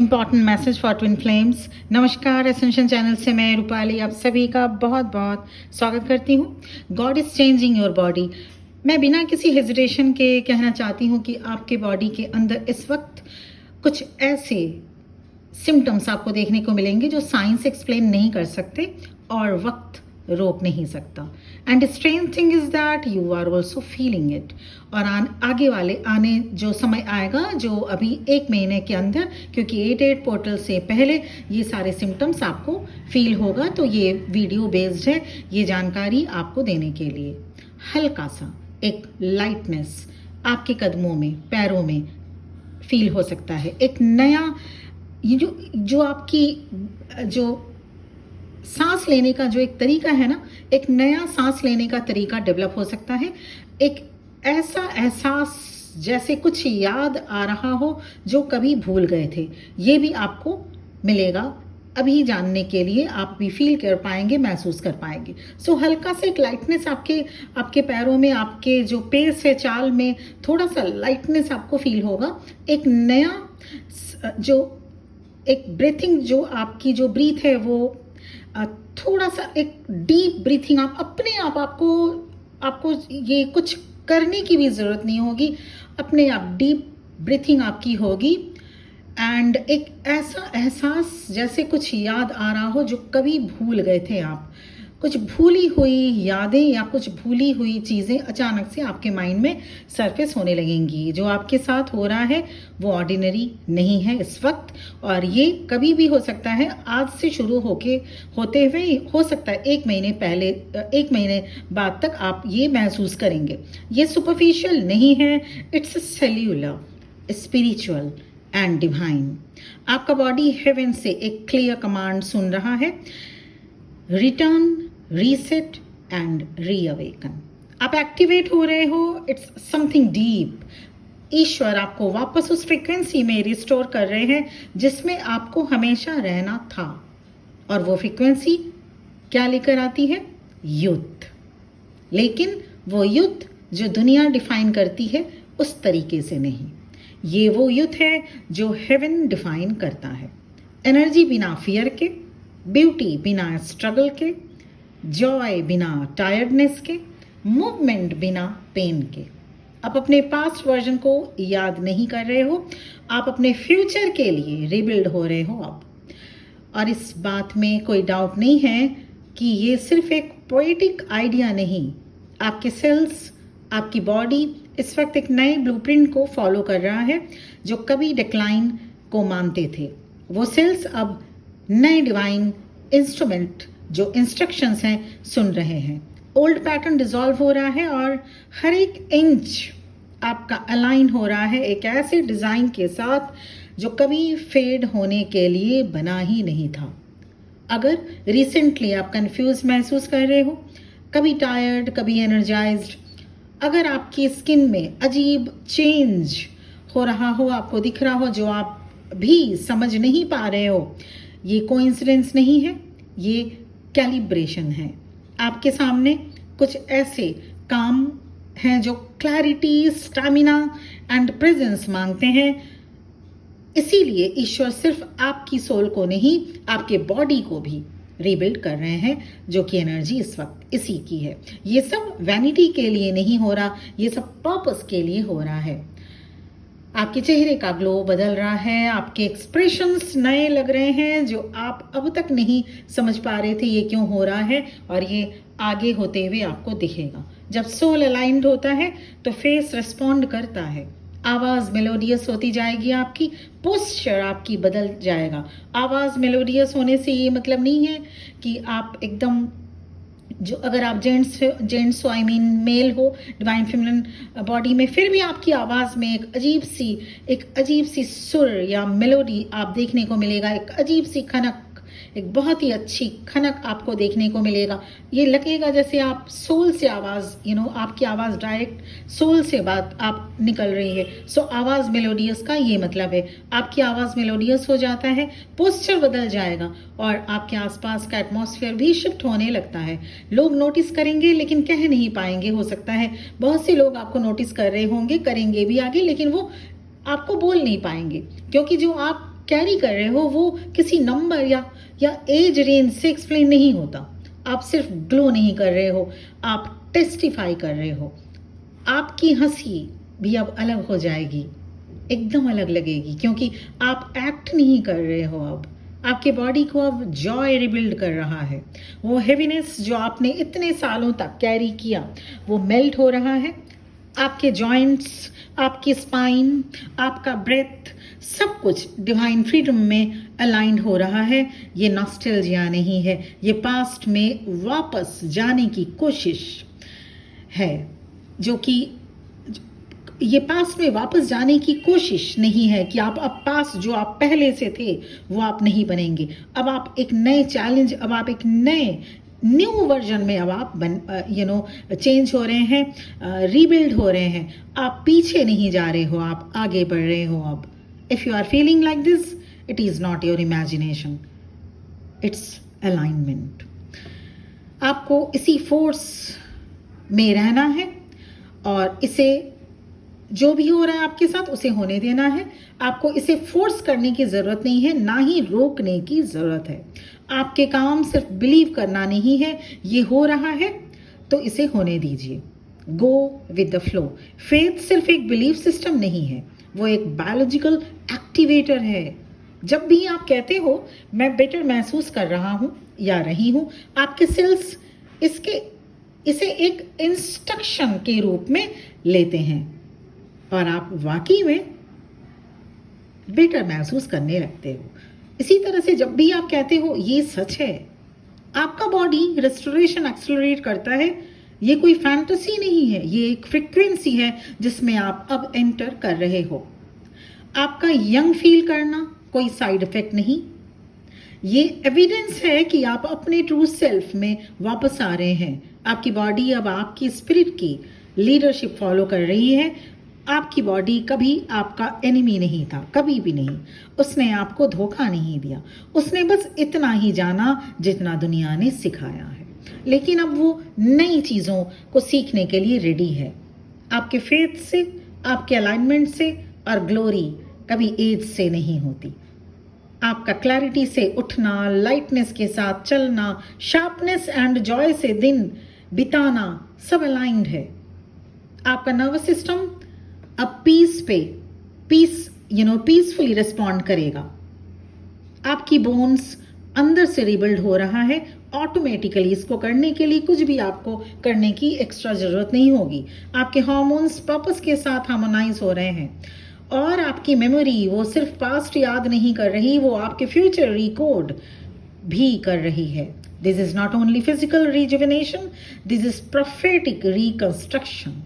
Important message for twin flames. नमस्कार, ascension channel से मैं रूपाली आप सभी का बहुत बहुत स्वागत करती हूँ। God is changing your body. मैं बिना किसी हेजिटेशन के कहना चाहती हूँ कि आपके बॉडी के अंदर इस वक्त कुछ ऐसे सिम्टम्स आपको देखने को मिलेंगे जो साइंस एक्सप्लेन नहीं कर सकते और वक्त रोक नहीं सकता। And strange thing is that you are also feeling it. और आगे वाले आने जो समय आएगा, जो अभी 1 महीने के अंदर, क्योंकि 88 पोर्टल से पहले ये सारे सिम्टम्स आपको फील होगा। तो ये वीडियो बेस्ड है, ये जानकारी आपको देने के लिए। हल्का सा एक लाइटनेस आपके कदमों में, पैरों में फील हो सकता है। एक नया ये जो आपकी जो सांस लेने का जो एक तरीका है ना, एक नया सांस लेने का तरीका डेवलप हो सकता है। एक ऐसा एहसास जैसे कुछ याद आ रहा हो जो कभी भूल गए थे, ये भी आपको मिलेगा। अभी जानने के लिए आप भी फील कर पाएंगे, महसूस कर पाएंगे। सो हल्का सा एक लाइटनेस आपके पैरों में, आपके जो पेस है, चाल में थोड़ा सा लाइटनेस आपको फील होगा। एक नया जो एक ब्रीथिंग, जो आपकी जो ब्रीथ है वो थोड़ा सा एक डीप ब्रीथिंग, आप अपने आप आपको ये कुछ करने की भी ज़रूरत नहीं होगी, अपने आप डीप ब्रीथिंग आपकी होगी। एंड एक ऐसा एहसास जैसे कुछ याद आ रहा हो जो कभी भूल गए थे आप। कुछ भूली हुई यादें या कुछ भूली हुई चीज़ें अचानक से आपके माइंड में सरफेस होने लगेंगी। जो आपके साथ हो रहा है वो ऑर्डिनरी नहीं है इस वक्त, और ये कभी भी हो सकता है। आज से शुरू होते हुए हो सकता है 1 महीने पहले, 1 महीने बाद तक आप ये महसूस करेंगे। ये सुपरफिशियल नहीं है, it's cellular, spiritual and divine. आपका बॉडी हेवन से एक क्लियर कमांड सुन रहा है, रिटर्न, रीसेट एंड रीअवेकन। आप एक्टिवेट हो रहे हो, इट्स समथिंग डीप। ईश्वर आपको वापस उस फ्रीक्वेंसी में रिस्टोर कर रहे हैं जिसमें आपको हमेशा रहना था। और वो फ्रीक्वेंसी क्या लेकर आती है? युद्ध। लेकिन वो युद्ध जो दुनिया डिफाइन करती है उस तरीके से नहीं। ये वो युद्ध है जो हेवन डिफाइन करता है। एनर्जी बिना फियर के, ब्यूटी बिना स्ट्रगल के, जॉय बिना टायर्डनेस के, मूवमेंट बिना पेन के। आप अपने पास्ट वर्जन को याद नहीं कर रहे हो, आप अपने फ्यूचर के लिए रिबिल्ड हो रहे हो अब। और इस बात में कोई डाउट नहीं है कि ये सिर्फ एक पोएटिक आइडिया नहीं, आपके सेल्स, आपकी बॉडी इस वक्त एक नए ब्लूप्रिंट को फॉलो कर रहा है। जो कभी डिक्लाइन को मानते थे, वो सेल्स अब नए डिवाइन इंस्ट्रूमेंट, जो इंस्ट्रक्शंस हैं, सुन रहे हैं। ओल्ड पैटर्न डिसॉल्व हो रहा है और हर एक इंच आपका अलाइन हो रहा है एक ऐसे डिज़ाइन के साथ जो कभी फेड होने के लिए बना ही नहीं था। अगर रिसेंटली आप कंफ्यूज महसूस कर रहे हो, कभी टायर्ड, कभी एनर्जाइज्ड, अगर आपकी स्किन में अजीब चेंज हो रहा हो, आपको दिख रहा हो जो आप भी समझ नहीं पा रहे हो, ये कोइंसिडेंस नहीं है, ये कैलिब्रेशन है। आपके सामने कुछ ऐसे काम हैं जो क्लैरिटी, स्टैमिना एंड प्रेजेंस मांगते हैं। इसीलिए ईश्वर सिर्फ आपकी सोल को नहीं, आपके बॉडी को भी रीबिल्ड कर रहे हैं, जो कि एनर्जी इस वक्त इसी की है। ये सब वैनिटी के लिए नहीं हो रहा, ये सब पर्पस के लिए हो रहा है। आपके चेहरे का ग्लो बदल रहा है, आपके एक्सप्रेशंस नए लग रहे हैं जो आप अब तक नहीं समझ पा रहे थे ये क्यों हो रहा है, और ये आगे होते हुए आपको दिखेगा। जब सोल अलाइंड होता है तो फेस रिस्पॉन्ड करता है, आवाज़ मेलोडियस होती जाएगी, आपकी पोस्चर आपकी बदल जाएगा। आवाज़ मेलोडियस होने से ये मतलब नहीं है कि आप एकदम, जो अगर आप जेंट्स हो, आई मीन मेल हो, डिवाइन फेमिनिन बॉडी में, फिर भी आपकी आवाज़ में एक अजीब सी सुर या मेलोडी आप देखने को मिलेगा, एक अजीब सी खनक, एक बहुत ही अच्छी खनक आपको देखने को मिलेगा। ये लगेगा जैसे आप सोल से आवाज़, आपकी आवाज़ डायरेक्ट सोल से बात आप निकल रही है। सो आवाज़ मेलोडियस का ये मतलब है, आपकी आवाज़ मेलोडियस हो जाता है, पोस्चर बदल जाएगा और आपके आसपास का एटमॉस्फेयर भी शिफ्ट होने लगता है। लोग नोटिस करेंगे लेकिन कह नहीं पाएंगे। हो सकता है बहुत से लोग आपको नोटिस कर रहे होंगे, करेंगे भी आगे, लेकिन वो आपको बोल नहीं पाएंगे, क्योंकि जो आप कैरी कर रहे हो वो किसी नंबर या एज रेंज से एक्सप्लेन नहीं होता। आप सिर्फ ग्लो नहीं कर रहे हो, आप टेस्टिफाई कर रहे हो। आपकी हंसी भी अब अलग हो जाएगी, एकदम अलग लगेगी, क्योंकि आप एक्ट नहीं कर रहे हो। अब आपके बॉडी को अब जॉय रिबिल्ड कर रहा है। वो हेवीनेस जो आपने इतने सालों तक कैरी किया वो मेल्ट हो रहा है। आपके जॉइंट्स, आपकी स्पाइन, आपका ब्रेथ, सब कुछ डिवाइन फ्रीडम में अलाइंड हो रहा है। ये नॉस्टैल्जिया नहीं है, ये पास्ट में वापस जाने की कोशिश है, जो कि ये पास्ट में वापस जाने की कोशिश नहीं है कि आप अब पास्ट जो आप पहले से थे वो आप नहीं बनेंगे। अब आप एक नए चैलेंज, अब आप एक नए न्यू वर्जन में अब आप चेंज हो रहे हैं, रीबिल्ड हो रहे हैं। आप पीछे नहीं जा रहे हो, आप आगे बढ़ रहे हो। अब if you are feeling like this, it is not your imagination, it's alignment. आपको इसी फोर्स में रहना है और इसे जो भी हो रहा है आपके साथ उसे होने देना है। आपको इसे फोर्स करने की ज़रूरत नहीं है, ना ही रोकने की ज़रूरत है। आपके काम सिर्फ बिलीव करना नहीं है, ये हो रहा है तो इसे होने दीजिए। Go with the flow. Faith सिर्फ एक बिलीफ सिस्टम नहीं है, वो एक बायोलॉजिकल एक्टिवेटर है। जब भी आप कहते हो मैं बेटर महसूस कर रहा हूँ या रही हूँ, आपके सेल्स इसे एक इंस्ट्रक्शन के रूप में लेते हैं और आप वाकई में बेटर महसूस करने लगते हो। इसी तरह से जब भी आप कहते हो ये सच है, आपका बॉडी रेस्टोरेशन एक्सेलरेट करता है। ये कोई फैंटेसी नहीं है, ये एक फ्रीक्वेंसी है जिसमें आप अब एंटर कर रहे हो। आपका यंग फील करना कोई साइड इफेक्ट नहीं, ये एविडेंस है कि आप अपने ट्रू सेल्फ में वापस आ रहे हैं। आपकी बॉडी अब आपकी स्पिरिट की लीडरशिप फॉलो कर रही है। आपकी बॉडी कभी आपका एनिमी नहीं था, कभी भी नहीं। उसने आपको धोखा नहीं दिया, उसने बस इतना ही जाना जितना दुनिया ने सिखाया है। लेकिन अब वो नई चीज़ों को सीखने के लिए रेडी है। आपके फेथ से, आपके अलाइनमेंट से और ग्लोरी कभी एज से नहीं होती। आपका क्लैरिटी से उठना, लाइटनेस के साथ चलना, शार्पनेस एंड जॉय से दिन बिताना सब अलाइंड है। आपका नर्वस सिस्टम अब पीसफुली रिस्पॉन्ड करेगा। आपकी बोन्स अंदर से रिबिल्ड हो रहा है ऑटोमेटिकली। इसको करने के लिए कुछ भी आपको करने की एक्स्ट्रा जरूरत नहीं होगी। आपके हार्मोन्स पर्पस के साथ हार्मोनाइज हो रहे हैं और आपकी मेमोरी वो सिर्फ पास्ट याद नहीं कर रही, वो आपके फ्यूचर रिकॉर्ड भी कर रही है। This is not only physical rejuvenation, this is prophetic reconstruction.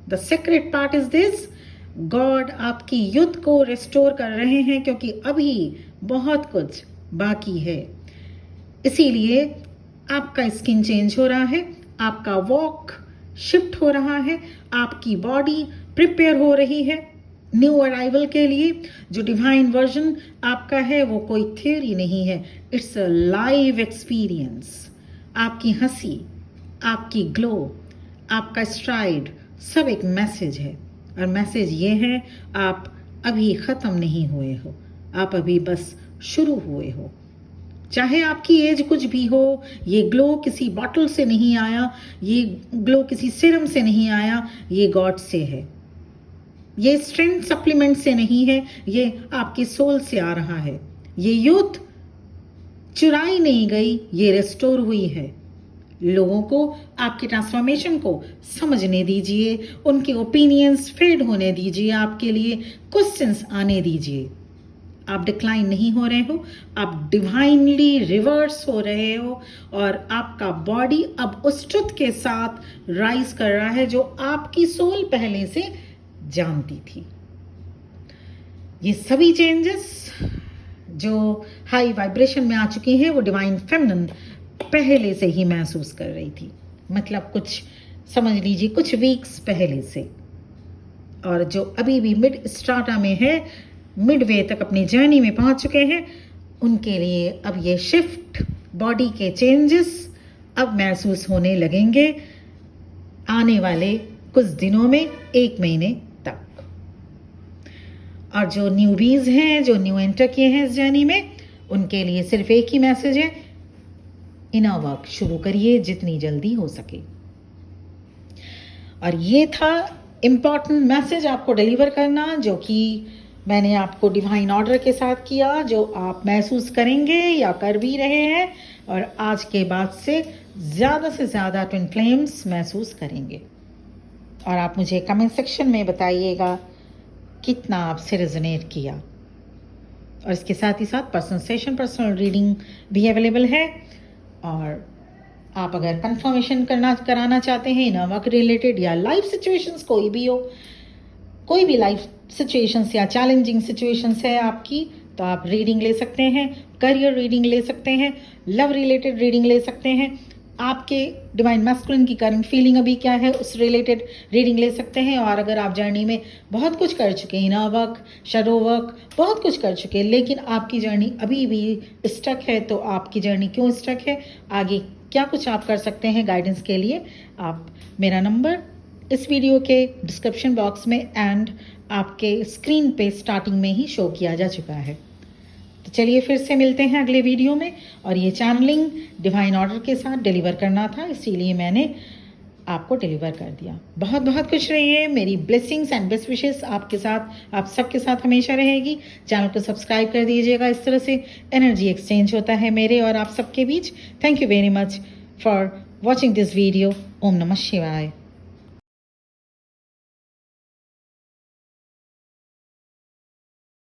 The secret part is this, God आपकी युद्ध को रिस्टोर कर रहे हैं, क्योंकि अभी बहुत कुछ बाकी है। इसीलिए आपका स्किन चेंज हो रहा है, आपका वॉक शिफ्ट हो रहा है, आपकी बॉडी प्रिपेयर हो रही है न्यू अराइवल के लिए। जो डिवाइन वर्जन आपका है वो कोई थ्योरी नहीं है, इट्स अ लाइव एक्सपीरियंस। आपकी हंसी, आपकी ग्लो, आपका स्ट्राइड सब एक मैसेज है, और मैसेज ये है आप अभी ख़त्म नहीं हुए हो, आप अभी बस शुरू हुए हो। चाहे आपकी एज कुछ भी हो, ये ग्लो किसी बॉटल से नहीं आया, ये ग्लो किसी सीरम से नहीं आया, ये गॉड से है। ये स्ट्रेंथ सप्लीमेंट से नहीं है, ये आपकी सोल से आ रहा है। ये युद्ध चुराई नहीं गई, ये रिस्टोर हुई है। लोगों को आपके ट्रांसफॉर्मेशन को समझने दीजिए, उनके ओपिनियंस फेड होने दीजिए, आपके लिए क्वेश्चंस आने दीजिए। आप डिक्लाइन नहीं हो रहे हो, आप डिवाइनली रिवर्स हो रहे हो, और आपका बॉडी अब उस ट्रुथ के साथ राइज कर रहा है जो आपकी सोल पहले से जानती थी। ये सभी चेंजेस जो हाई वाइब्रेशन में आ चुकी हैं वो डिवाइन फेमिनिन पहले से ही महसूस कर रही थी, मतलब कुछ समझ लीजिए कुछ वीक्स पहले से। और जो अभी भी मिड स्टार्टा में है, मिड वे तक अपनी जर्नी में पहुंच चुके हैं, उनके लिए अब ये शिफ्ट, बॉडी के चेंजेस अब महसूस होने लगेंगे आने वाले कुछ दिनों में, 1 महीने तक। और जो न्यूबीज हैं, जो न्यू एंटर किए हैं इस जर्नी में, उनके लिए सिर्फ एक ही मैसेज है, इनर वर्क शुरू करिए जितनी जल्दी हो सके। और ये था इम्पॉर्टेंट मैसेज आपको डिलीवर करना, जो कि मैंने आपको डिवाइन ऑर्डर के साथ किया, जो आप महसूस करेंगे या कर भी रहे हैं, और आज के बाद से ज़्यादा ट्विन फ्लेम्स महसूस करेंगे। और आप मुझे कमेंट सेक्शन में बताइएगा कितना आपसे रेजोनेट किया। और इसके साथ ही साथ पर्सनल सेशन, पर्सनल रीडिंग भी अवेलेबल है। और आप अगर कंफर्मेशन कराना चाहते हैं इनर वर्क रिलेटेड या लाइफ सिचुएशंस कोई भी हो, कोई भी लाइफ सिचुएशंस या चैलेंजिंग सिचुएशंस है आपकी, तो आप रीडिंग ले सकते हैं, करियर रीडिंग ले सकते हैं, लव रिलेटेड रीडिंग ले सकते हैं, आपके डिवाइन मैस्कुलिन की करंट फीलिंग अभी क्या है उस रिलेटेड रीडिंग ले सकते हैं। और अगर आप जर्नी में बहुत कुछ कर चुके हैं, इनर वर्क, शैडो वर्क, बहुत कुछ कर चुके हैं, लेकिन आपकी जर्नी अभी भी स्टक है, तो आपकी जर्नी क्यों स्टक है, आगे क्या कुछ आप कर सकते हैं गाइडेंस के लिए, आप मेरा नंबर इस वीडियो के डिस्क्रिप्शन बॉक्स में एंड आपके स्क्रीन पे स्टार्टिंग में ही शो किया जा चुका है। तो चलिए फिर से मिलते हैं अगले वीडियो में। और ये चैनलिंग डिवाइन ऑर्डर के साथ डिलीवर करना था, इसीलिए मैंने आपको डिलीवर कर दिया। बहुत बहुत खुश रहिए। मेरी ब्लेसिंग्स एंड बेस्ट विशेस आपके साथ, आप सबके साथ हमेशा रहेगी। चैनल को सब्सक्राइब कर दीजिएगा, इस तरह से एनर्जी एक्सचेंज होता है मेरे और आप सबके बीच। Thank you very much for watching this video. ओम नमः शिवाय।